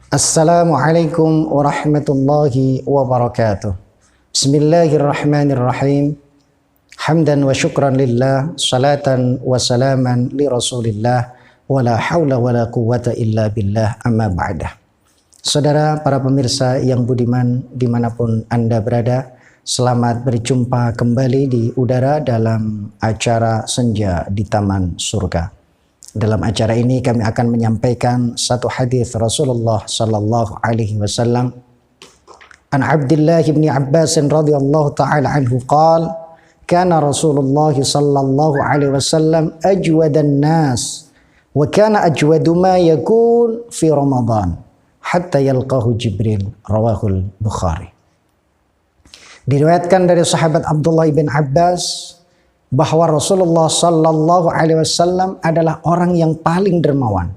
Assalamualaikum warahmatullahi wabarakatuh. Bismillahirrahmanirrahim. Hamdan wa syukran lillah, salatan wa salaman li rasulillah, wa la hawla wa la quwwata illa billah, amma ba'dah. Saudara para pemirsa yang budiman dimanapun Anda berada, selamat berjumpa kembali di udara dalam acara Senja di Taman Surga. Dalam acara ini kami akan menyampaikan satu hadis Rasulullah sallallahu alaihi wasallam. An Abdullah bin Abbas radhiyallahu taala anhu qala kana Rasulullah sallallahu alaihi wasallam ajwadan nas wa kana ajwadu ma yakun fi Ramadan hatta yalqahu Jibril, rawahul Bukhari. Diriwayatkan dari sahabat Abdullah bin Abbas bahwa Rasulullah Sallallahu Alaihi Wasallam adalah orang yang paling dermawan,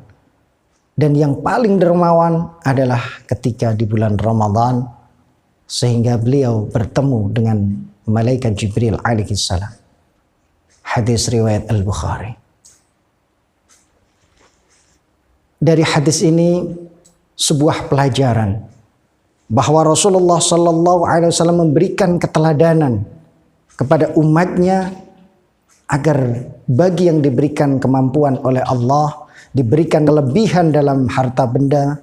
dan yang paling dermawan adalah ketika di bulan Ramadan, sehingga beliau bertemu dengan malaikat Jibril alaihissalam. Hadis riwayat Al-Bukhari. Dari hadis ini sebuah pelajaran bahwa Rasulullah Sallallahu Alaihi Wasallam memberikan keteladanan kepada umatnya agar bagi yang diberikan kemampuan oleh Allah, diberikan kelebihan dalam harta benda,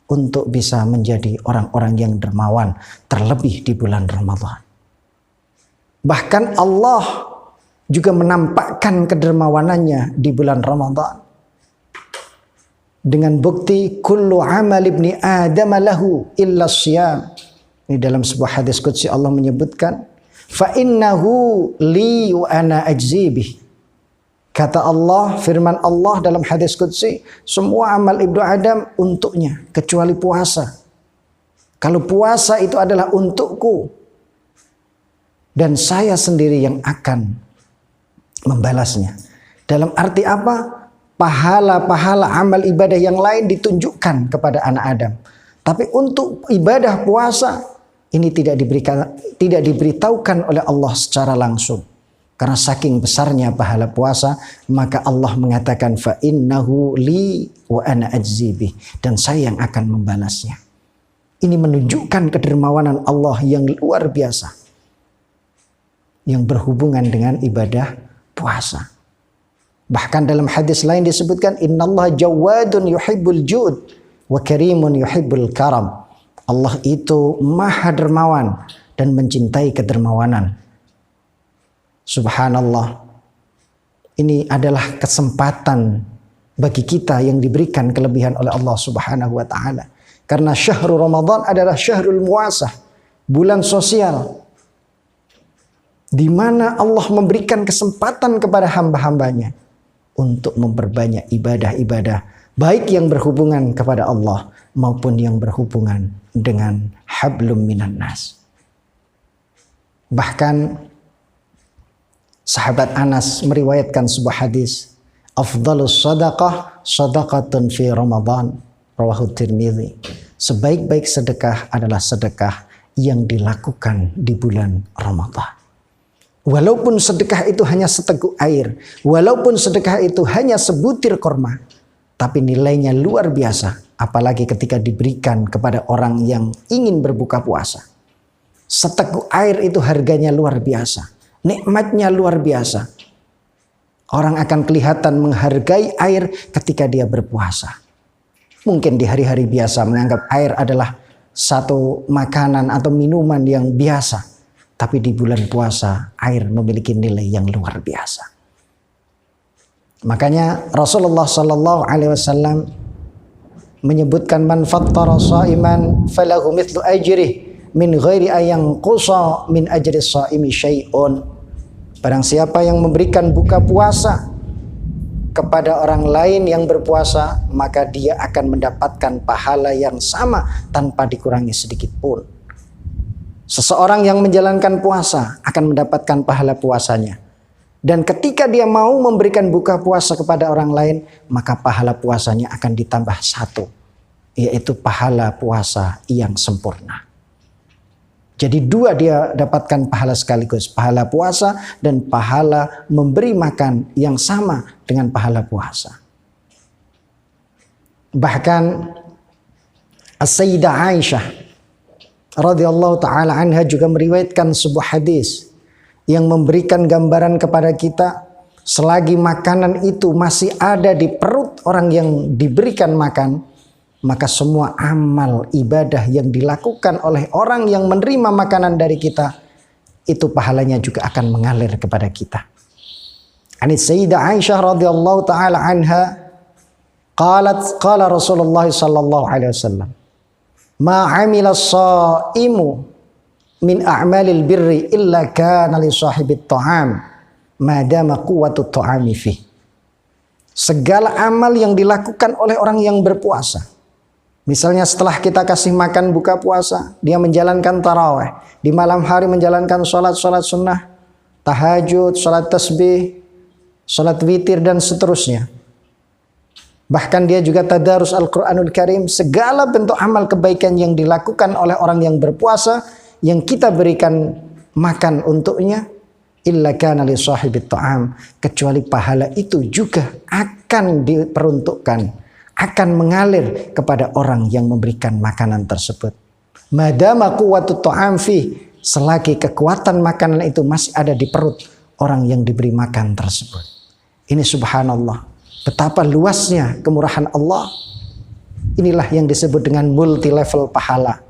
untuk bisa menjadi orang-orang yang dermawan, terlebih di bulan Ramadan. Bahkan Allah juga menampakkan kedermawanannya di bulan Ramadan dengan bukti kullu amal ibni adam lahu illa syiyam. Ini dalam sebuah hadis qudsi Allah menyebutkan fa innahu li wa ana ajzi bih. Kata Allah, firman Allah dalam hadis qudsi, semua amal ibnu Adam untuknya kecuali puasa. Kalau puasa itu adalah untukku, dan saya sendiri yang akan membalasnya. Dalam arti apa? Pahala-pahala amal ibadah yang lain ditunjukkan kepada anak Adam. Tapi untuk ibadah puasa ini tidak diberitahukan oleh Allah secara langsung. Karena saking besarnya pahala puasa, maka Allah mengatakan fa innahu li wa ana ajzi bih, dan saya yang akan membalasnya. Ini menunjukkan kedermawanan Allah yang luar biasa yang berhubungan dengan ibadah puasa. Bahkan dalam hadis lain disebutkan innallaha jawadun yuhibbul jud wa karimun yuhibbul karam. Allah itu maha dermawan dan mencintai kedermawanan. Subhanallah. Ini adalah kesempatan bagi kita yang diberikan kelebihan oleh Allah Subhanahu wa taala. Karena syahrul Ramadan adalah syahrul muasah, bulan sosial, di mana Allah memberikan kesempatan kepada hamba-hambanya untuk memperbanyak ibadah-ibadah, baik yang berhubungan kepada Allah maupun yang berhubungan dengan hablum minan nas. Bahkan sahabat Anas meriwayatkan sebuah hadis, afdhalus sadaqah sadaqatun fi Ramadan, rawahu Tirmidzi. Sebaik-baik sedekah adalah sedekah yang dilakukan di bulan Ramadan. Walaupun sedekah itu hanya seteguk air, walaupun sedekah itu hanya sebutir kurma, tapi nilainya luar biasa. Apalagi ketika diberikan kepada orang yang ingin berbuka puasa. Seteguk air itu harganya luar biasa. Nikmatnya luar biasa. Orang akan kelihatan menghargai air ketika dia berpuasa. Mungkin di hari-hari biasa menganggap air adalah satu makanan atau minuman yang biasa. Tapi di bulan puasa air memiliki nilai yang luar biasa. Makanya Rasulullah Sallallahu Alaihi Wasallam menyebutkan man fattara shaiman falahu mithlu ajrih min ghairi ayang qusa min ajri shaimi syai'un. Barang siapa yang memberikan buka puasa kepada orang lain yang berpuasa, maka dia akan mendapatkan pahala yang sama tanpa dikurangi sedikit pun. Seseorang yang menjalankan puasa akan mendapatkan pahala puasanya. Dan ketika dia mau memberikan buka puasa kepada orang lain, maka pahala puasanya akan ditambah 1, yaitu pahala puasa yang sempurna. Jadi 2 dia dapatkan pahala sekaligus, pahala puasa dan pahala memberi makan yang sama dengan pahala puasa. Bahkan As-Sayyidah Aisyah radhiyallahu taala anha juga meriwayatkan sebuah hadis yang memberikan gambaran kepada kita, selagi makanan itu masih ada di perut orang yang diberikan makan, maka semua amal ibadah yang dilakukan oleh orang yang menerima makanan dari kita, itu pahalanya juga akan mengalir kepada kita. Anis Sayyidah Aisyah radhiyallahu taala anha qala Rasulullah sallallahu alaihi wasallam, ma 'amila as-sha'imu min a'malil birri illa kana li sahibit ta'am ma dama quwwatut ta'ami fi. Segala amal yang dilakukan oleh orang yang berpuasa, misalnya setelah kita kasih makan buka puasa, dia menjalankan tarawih, di malam hari menjalankan sholat sunnah, tahajud, sholat tasbih, sholat witir dan seterusnya. Bahkan dia juga tadarus Al-Quranul Karim, segala bentuk amal kebaikan yang dilakukan oleh orang yang berpuasa, yang kita berikan makan untuknya, illa kana li sahibit ta'am, kecuali pahala itu juga akan diperuntukkan, akan mengalir kepada orang yang memberikan makanan tersebut. Madama quwwatut ta'am fi, selagi kekuatan makanan itu masih ada di perut orang yang diberi makan tersebut. Ini subhanallah, betapa luasnya kemurahan Allah. Inilah yang disebut dengan multi level pahala.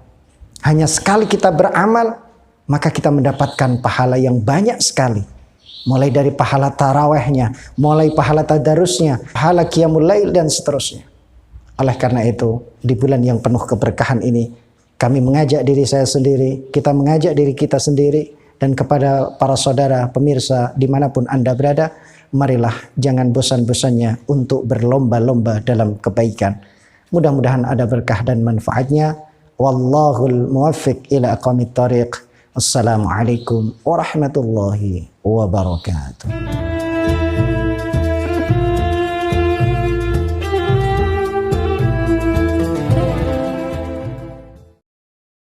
Hanya sekali kita beramal, maka kita mendapatkan pahala yang banyak sekali. Mulai dari pahala tarawehnya, mulai pahala tadarusnya, pahala qiyamul lail dan seterusnya. Oleh karena itu, di bulan yang penuh keberkahan ini, kami mengajak diri saya sendiri, kita mengajak diri kita sendiri, dan kepada para saudara pemirsa dimanapun Anda berada, marilah jangan bosan-bosannya untuk berlomba-lomba dalam kebaikan. Mudah-mudahan ada berkah dan manfaatnya. Wallahul muwaffiq ila aqwamit thariq. Assalamualaikum warahmatullahi wabarakatuh.